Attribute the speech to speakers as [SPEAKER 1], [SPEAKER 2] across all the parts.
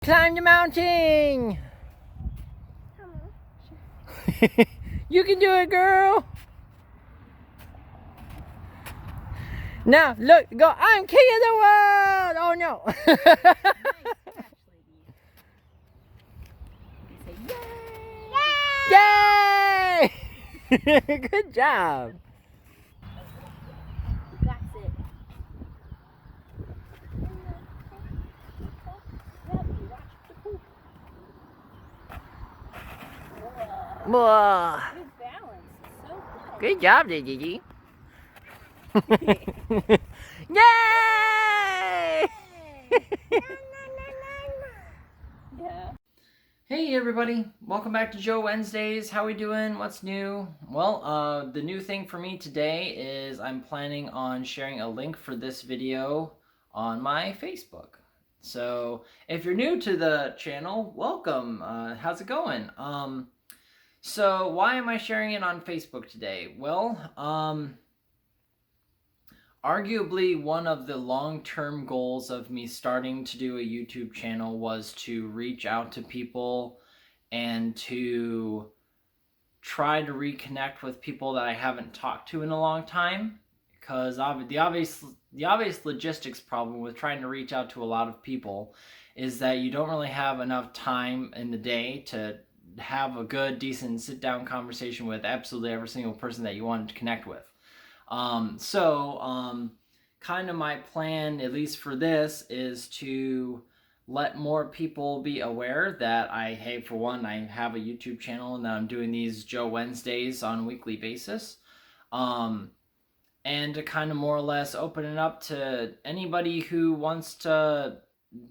[SPEAKER 1] Climb the mountain! You can do it, girl! Now, look, go, I'm king of the world! Oh no! Yay! Good job!
[SPEAKER 2] That's it.
[SPEAKER 1] Whoa.
[SPEAKER 2] Good balance. So good.
[SPEAKER 1] Good job, Gigi. Yay!
[SPEAKER 2] Yeah.
[SPEAKER 1] Hey everybody, welcome back to Joe Wednesdays. How we doing? What's new? Well, the new thing for me today is I'm planning on sharing a link for this video on my Facebook. So if you're new to the channel, welcome. How's it going? So why am I sharing it on Facebook today? Well, arguably one of the long-term goals of me starting to do a YouTube channel was to reach out to people and to try to reconnect with people that I haven't talked to in a long time, because the obvious logistics problem with trying to reach out to a lot of people is that you don't really have enough time in the day to have a good, decent sit-down conversation with absolutely every single person that you want to connect with. Kind of my plan, at least for this, is to let more people be aware that hey, for one, I have a YouTube channel and that I'm doing these Joe Wednesdays on a weekly basis. And to kind of more or less open it up to anybody who wants to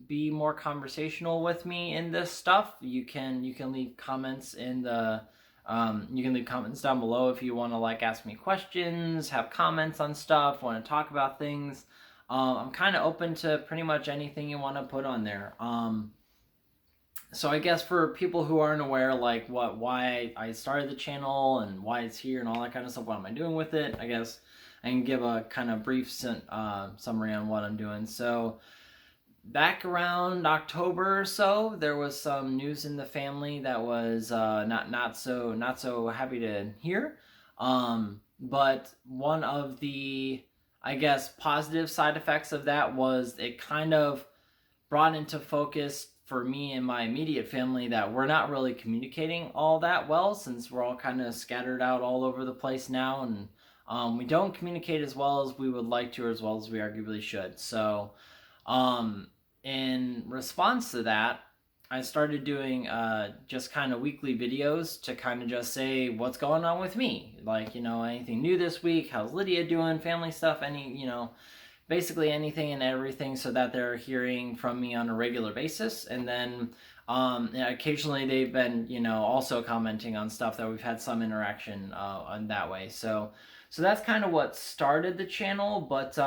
[SPEAKER 1] be more conversational with me in this stuff. You can leave comments in the you can leave comments down below if you want to ask me questions, have comments on stuff, want to talk about things. I'm kind of open to pretty much anything you want to put on there. So I guess for people who aren't aware, why I started the channel and why it's here and all that kind of stuff, what am I doing with it, I guess I can give a kind of brief summary on what I'm doing. So back around October or so, there was some news in the family that was not so happy to hear. But one of the, I guess, positive side effects of that was it kind of brought into focus for me and my immediate family that we're not really communicating all that well, since we're all kind of scattered out all over the place now, and we don't communicate as well as we would like to, or as well as we arguably should. So in response to that, I started doing just kind of weekly videos to kind of just say what's going on with me. Anything new this week, how's Lydia doing, family stuff, basically anything and everything, so that they're hearing from me on a regular basis. And then occasionally they've been, also commenting on stuff that we've had some interaction on that way. So that's kind of what started the channel. But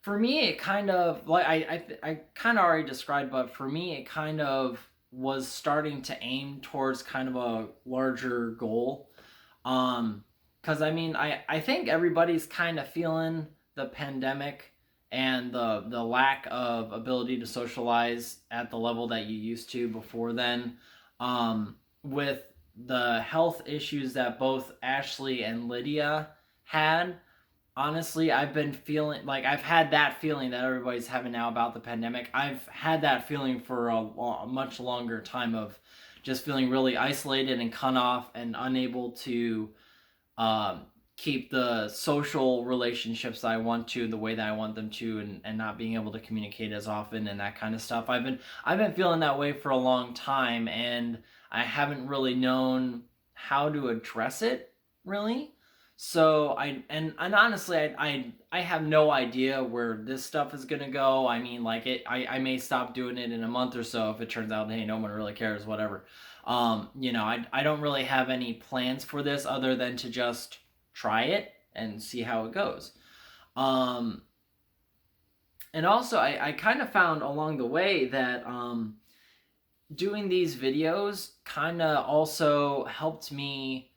[SPEAKER 1] for me, it kind of, I kind of already described, but for me, it kind of was starting to aim towards kind of a larger goal. Because I think everybody's kind of feeling the pandemic and the lack of ability to socialize at the level that you used to before then, with the health issues that both Ashley and Lydia had. Honestly, I've been feeling I've had that feeling that everybody's having now about the pandemic. I've had that feeling for a much longer time, of just feeling really isolated and cut off and unable to keep the social relationships that I want to the way that I want them to, and not being able to communicate as often and that kind of stuff. I've been feeling that way for a long time, and I haven't really known how to address it, really. So honestly, I have no idea where this stuff is gonna go. I may stop doing it in a month or so if it turns out, hey, no one really cares, whatever. I don't really have any plans for this other than to just try it and see how it goes. And also, I kind of found along the way that doing these videos kind of also helped me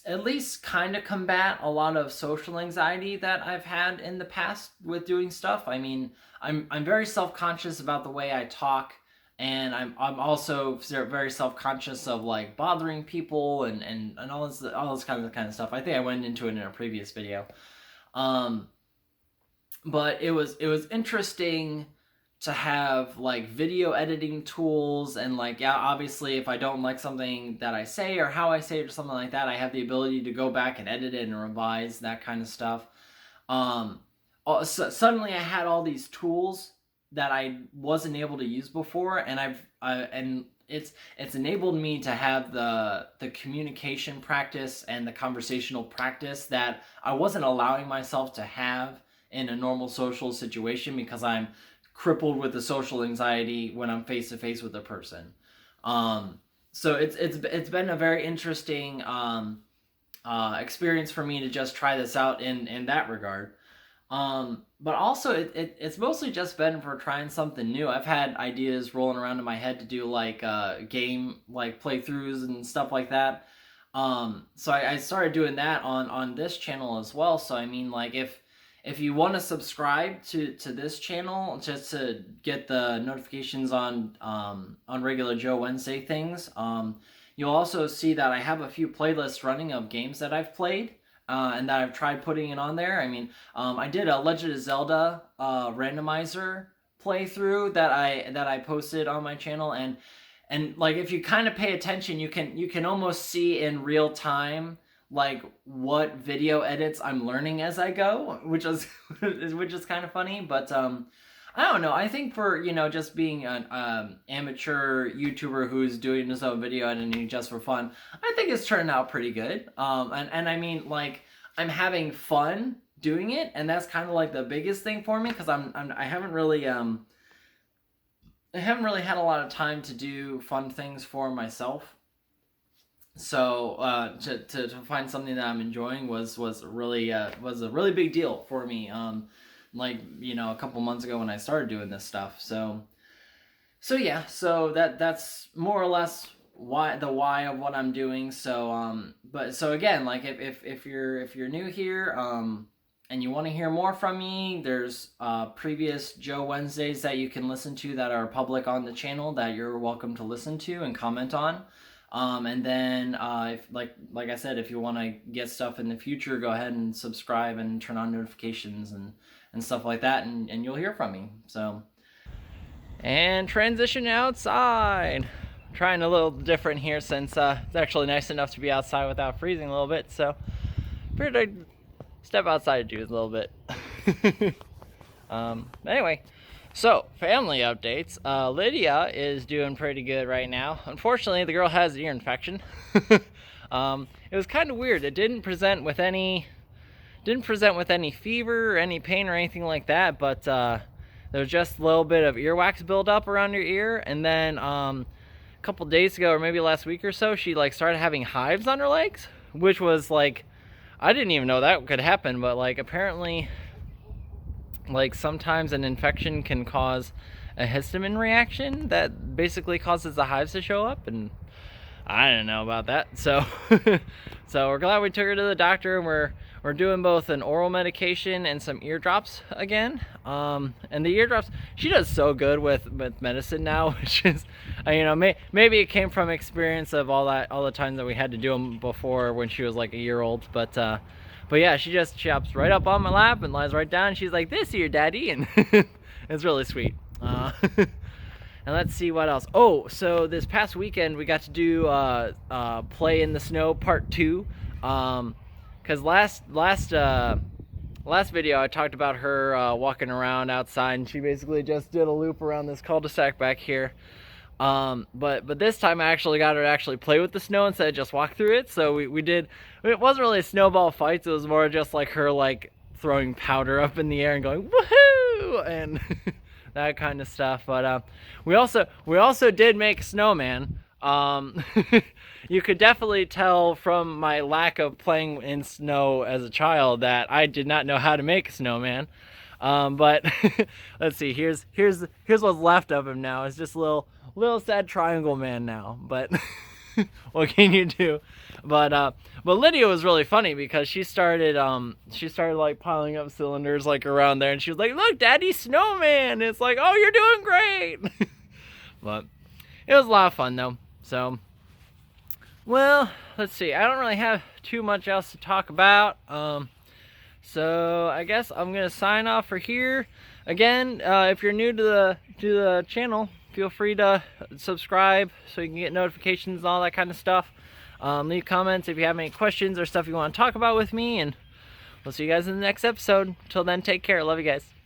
[SPEAKER 1] at least kind of combat a lot of social anxiety that I've had in the past with doing stuff. I'm very self-conscious about the way I talk and I'm also very self-conscious of like bothering people and all this kind of stuff. I think I went into it in a previous video. But it was interesting to have like video editing tools, and like, yeah, obviously if I don't like something that I say or how I say it or something like that, I have the ability to go back and edit it and revise that kind of stuff. Suddenly I had all these tools that I wasn't able to use before, and it's enabled me to have the communication practice and the conversational practice that I wasn't allowing myself to have in a normal social situation, because I'm crippled with the social anxiety when I'm face to face with a person. So it's been a very interesting experience for me to just try this out in that regard. But also it's mostly just been for trying something new. I've had ideas rolling around in my head to do like game like playthroughs and stuff like that. So I started doing that on this channel as well. So I mean, like, if you want to subscribe to this channel just to get the notifications on regular Joe Wednesday things, you'll also see that I have a few playlists running of games that I've played and that I've tried putting it on there. I mean, I did a Legend of Zelda randomizer playthrough that I posted on my channel, and like, if you kind of pay attention, you can almost see in real time like what video edits I'm learning as I go, which is kind of funny. But I don't know. I think for, just being an amateur YouTuber who's doing his own video editing just for fun, I think it's turned out pretty good. And I mean, like, I'm having fun doing it, and that's kind of like the biggest thing for me, because I haven't really had a lot of time to do fun things for myself. So to find something that I'm enjoying was a really big deal for me. Like, a couple months ago when I started doing this stuff. So yeah, so that's more or less why of what I'm doing. So but so again, like, if you're new here and you want to hear more from me, there's previous Joe Wednesdays that you can listen to that are public on the channel that you're welcome to listen to and comment on. And then, if, like I said, if you want to get stuff in the future, go ahead and subscribe and turn on notifications and stuff like that, and you'll hear from me. So, and transition outside. Trying a little different here, since it's actually nice enough to be outside without freezing a little bit. So, figured I'd step outside to do a little bit. Anyway. So, family updates. Lydia is doing pretty good right now. Unfortunately, the girl has ear infection. It was kind of weird. It didn't present with any fever or any pain or anything like that, but there was just a little bit of earwax buildup around your ear, and then a couple days ago, or maybe last week or so, she like started having hives on her legs, which was like, I didn't even know that could happen, but like, apparently, like, sometimes an infection can cause a histamine reaction that basically causes the hives to show up, and I didn't know about that. So so we're glad we took her to the doctor, and we're doing both an oral medication and some eardrops again. And the eardrops, she does so good with medicine now, which is, maybe it came from experience of all the times that we had to do them before when she was like a year old. But yeah, she hops right up on my lap and lies right down. She's like, "This here, Daddy," and it's really sweet. And let's see what else. Oh, so this past weekend we got to do Play in the Snow Part 2. Because last video I talked about her walking around outside, and she basically just did a loop around this cul-de-sac back here. But this time I actually got her to actually play with the snow instead of just walk through it. So we did, it wasn't really snowball fights, it was more just like her like throwing powder up in the air and going woohoo and that kind of stuff. But we also did make a snowman. You could definitely tell from my lack of playing in snow as a child that I did not know how to make a snowman. But let's see, here's what's left of him now. It's just a little sad triangle man now, but what can you do? But Lydia was really funny because she started like piling up cylinders like around there, and she was like, "Look, Daddy, snowman!" And it's like, "Oh, you're doing great." But it was a lot of fun though. So, well, let's see. I don't really have too much else to talk about. So I guess I'm gonna sign off for here. Again, if you're new to the channel, feel free to subscribe so you can get notifications and all that kind of stuff. Leave comments if you have any questions or stuff you want to talk about with me, and we'll see you guys in the next episode. Till then, take care. Love you guys.